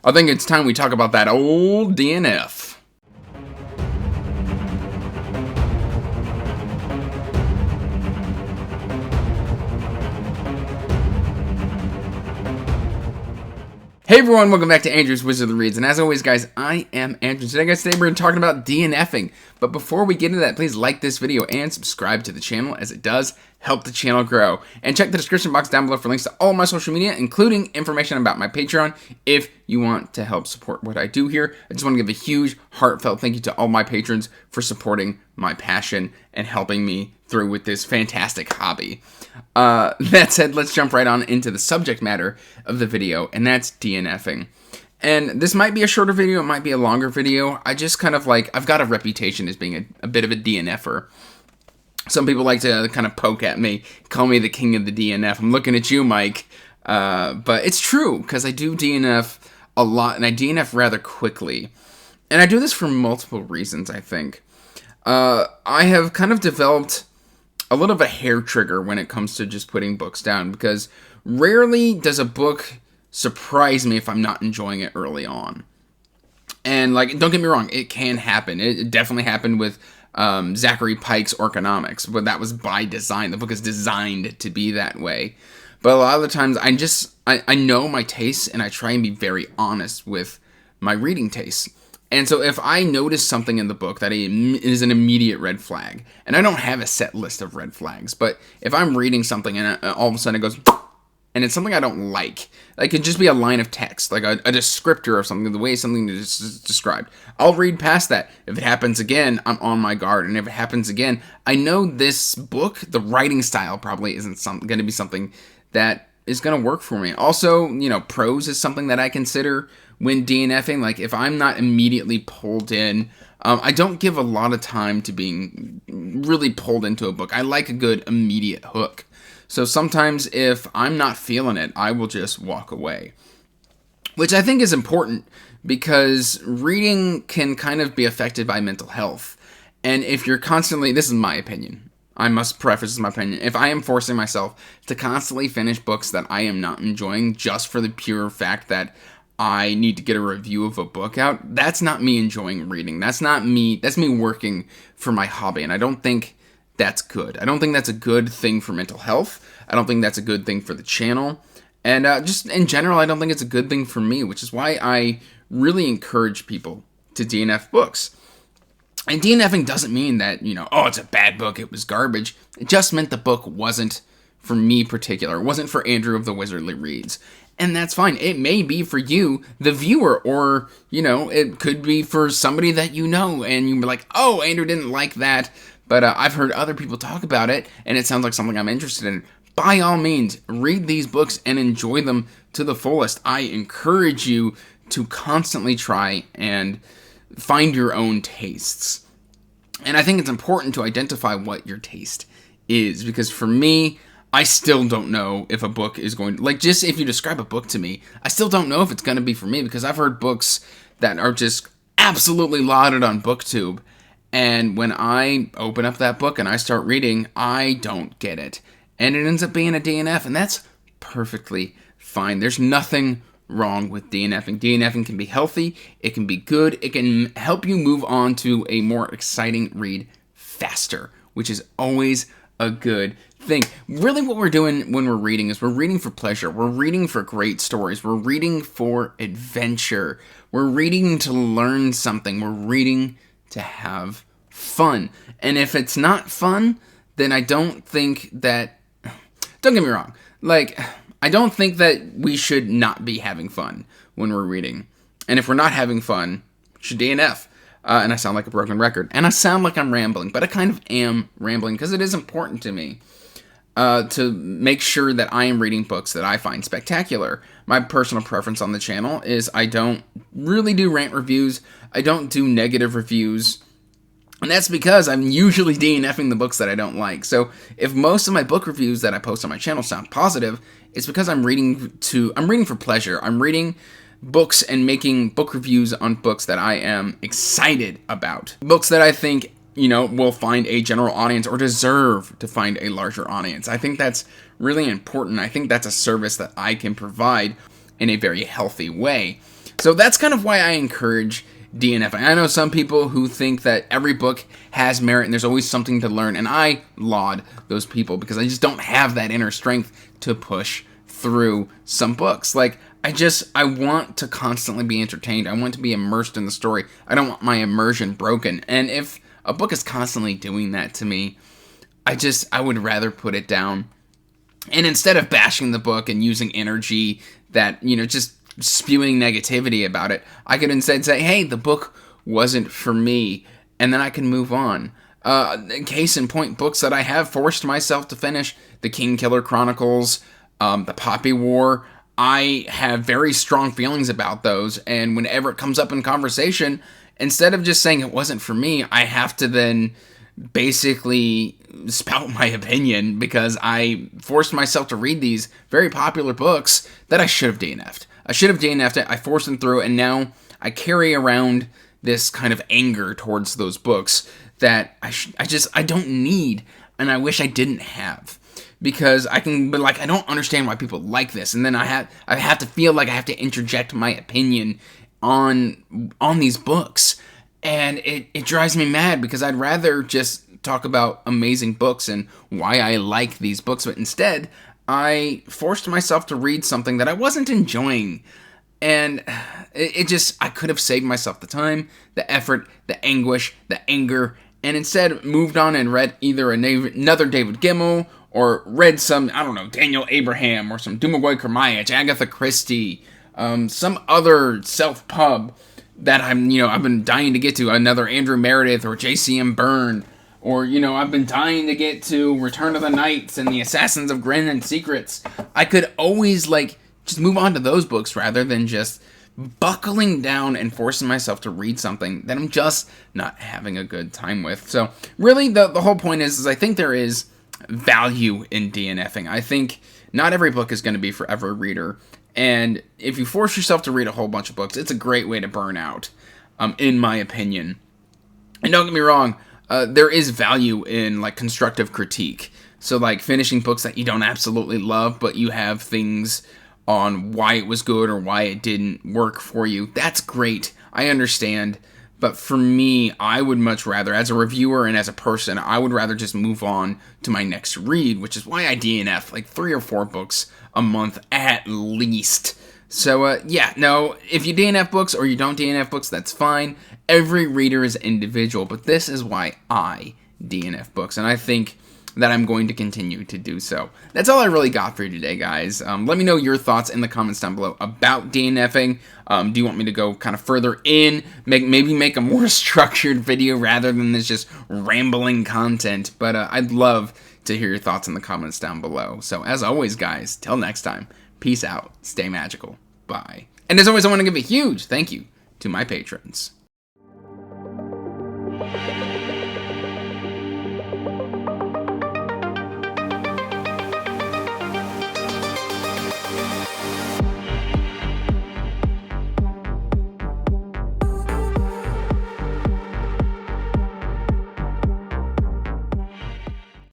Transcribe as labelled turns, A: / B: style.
A: I think it's time we talk about that old DNF. Hey everyone, welcome back to Andrew's Wizard of Reads, and as always guys, I am Andrew. Today we're going to talk about DNFing, but before we get into that, please like this video and subscribe to the channel, as it does help the channel grow. And check the description box down below for links to all my social media, including information about my Patreon, if you want to help support what I do here. I just want to give a huge, heartfelt thank you to all my patrons for supporting my passion and helping me through with this fantastic hobby. That said, let's jump right on into the subject matter of the video, and that's DNFing. And this might be a shorter video, it might be a longer video. I just kind of I've got a reputation as being a bit of a DNFer. Some people like to kind of poke at me, call me the king of the DNF. I'm looking at you, Mike. But it's true, because I do DNF a lot, and I DNF rather quickly. And I do this for multiple reasons, I think. I have kind of developed a little of a hair trigger when it comes to just putting books down, because rarely does a book surprise me if I'm not enjoying it early on. And don't get me wrong, it can happen. It definitely happened with Zachary Pike's Orconomics, but that was by design. The book is designed to be that way. But a lot of the times I know my tastes, and I try and be very honest with my reading tastes. And so if I notice something in the book that is an immediate red flag, and I don't have a set list of red flags, but if I'm reading something and all of a sudden it goes, and it's something I don't like it could just be a line of text, like a descriptor of something, the way something is described. I'll read past that. If it happens again, I'm on my guard. And if it happens again, I know this book, the writing style probably isn't going to be something that is going to work for me. Also, prose is something that I consider when DNFing. If I'm not immediately pulled in, I don't give a lot of time to being really pulled into a book. I like a good immediate hook. So sometimes if I'm not feeling it, I will just walk away. Which I think is important, because reading can kind of be affected by mental health. And if you're constantly, this is my opinion, I must preface this is my opinion, if I am forcing myself to constantly finish books that I am not enjoying just for the pure fact that I need to get a review of a book out, that's not me enjoying reading. That's me working for my hobby, and I don't think that's good. I don't think that's a good thing for mental health. I don't think that's a good thing for the channel. And just in general, I don't think it's a good thing for me, which is why I really encourage people to DNF books. And DNFing doesn't mean that, it's a bad book, it was garbage. It just meant the book wasn't for me particular. It wasn't for Andrew of the Wizardly Reads. And that's fine. It may be for you, the viewer, or, it could be for somebody that you know, and you're like, oh, Andrew didn't like that, but I've heard other people talk about it, and it sounds like something I'm interested in. By all means, read these books and enjoy them to the fullest. I encourage you to constantly try and find your own tastes. And I think it's important to identify what your taste is, because for me, I still don't know if a book is going to, just if you describe a book to me, I still don't know if it's going to be for me, because I've heard books that are just absolutely lauded on BookTube, and when I open up that book and I start reading, I don't get it. And it ends up being a DNF, and that's perfectly fine. There's nothing wrong with DNFing. DNFing can be healthy, it can be good, it can help you move on to a more exciting read faster, which is always a good thing. Really what we're doing when we're reading is we're reading for pleasure. We're reading for great stories. We're reading for adventure. We're reading to learn something. We're reading to have fun. And if it's not fun, then I don't think that, don't get me wrong, I don't think that we should not be having fun when we're reading. And if we're not having fun, we should DNF. And I sound like a broken record. And I sound like I'm rambling, but I kind of am rambling because it is important to me to make sure that I am reading books that I find spectacular. My personal preference on the channel is I don't really do rant reviews. I don't do negative reviews. And that's because I'm usually DNFing the books that I don't like. So if most of my book reviews that I post on my channel sound positive, it's because I'm reading for pleasure. I'm reading books and making book reviews on books that I am excited about. Books that I think, will find a general audience or deserve to find a larger audience. I think that's really important. I think that's a service that I can provide in a very healthy way. So that's kind of why I encourage DNFing. I know some people who think that every book has merit and there's always something to learn, and I laud those people because I just don't have that inner strength to push through some books. Like, I want to constantly be entertained. I want to be immersed in the story. I don't want my immersion broken. And if a book is constantly doing that to me, I would rather put it down. And instead of bashing the book and using energy that, just spewing negativity about it, I could instead say, hey, the book wasn't for me, and then I can move on. Case in point, books that I have forced myself to finish: The Kingkiller Chronicles, The Poppy War. I have very strong feelings about those, and whenever it comes up in conversation, instead of just saying it wasn't for me, I have to then basically spout my opinion because I forced myself to read these very popular books that I should have DNF'd. I should have DNF'd it, I forced them through, and now I carry around this kind of anger towards those books that I don't need, and I wish I didn't have. Because I can be like, I don't understand why people like this, and then I have to feel like I have to interject my opinion on these books, and it drives me mad because I'd rather just talk about amazing books and why I like these books, but instead I forced myself to read something that I wasn't enjoying, and I could have saved myself the time, the effort, the anguish, the anger, and instead moved on and read either another David Gemmell, or read some, I don't know, Daniel Abraham, or some Dumagoy Kermayach, Agatha Christie, some other self-pub that I've been dying to get to, another Andrew Meredith or J.C.M. Byrne, or, I've been dying to get to Return of the Knights and The Assassins of Grin and Secrets. I could always, just move on to those books rather than just buckling down and forcing myself to read something that I'm just not having a good time with. So, really, the whole point is I think there is value in DNFing. I think not every book is going to be for every reader, and if you force yourself to read a whole bunch of books, it's a great way to burn out, in my opinion. And don't get me wrong, there is value in constructive critique. So finishing books that you don't absolutely love, but you have things on why it was good or why it didn't work for you. That's great. I understand. But for me, I would much rather, as a reviewer and as a person, I would rather just move on to my next read, which is why I DNF 3 or 4 books a month at least. So, if you DNF books or you don't DNF books, that's fine. Every reader is individual, but this is why I DNF books, and I think that I'm going to continue to do so. That's all I really got for you today, guys. Let me know your thoughts in the comments down below about DNFing. Do you want me to go kind of further in, maybe make a more structured video rather than this just rambling content? But I'd love to hear your thoughts in the comments down below. So as always, guys, till next time, peace out, stay magical, bye. And as always, I want to give a huge thank you to my patrons.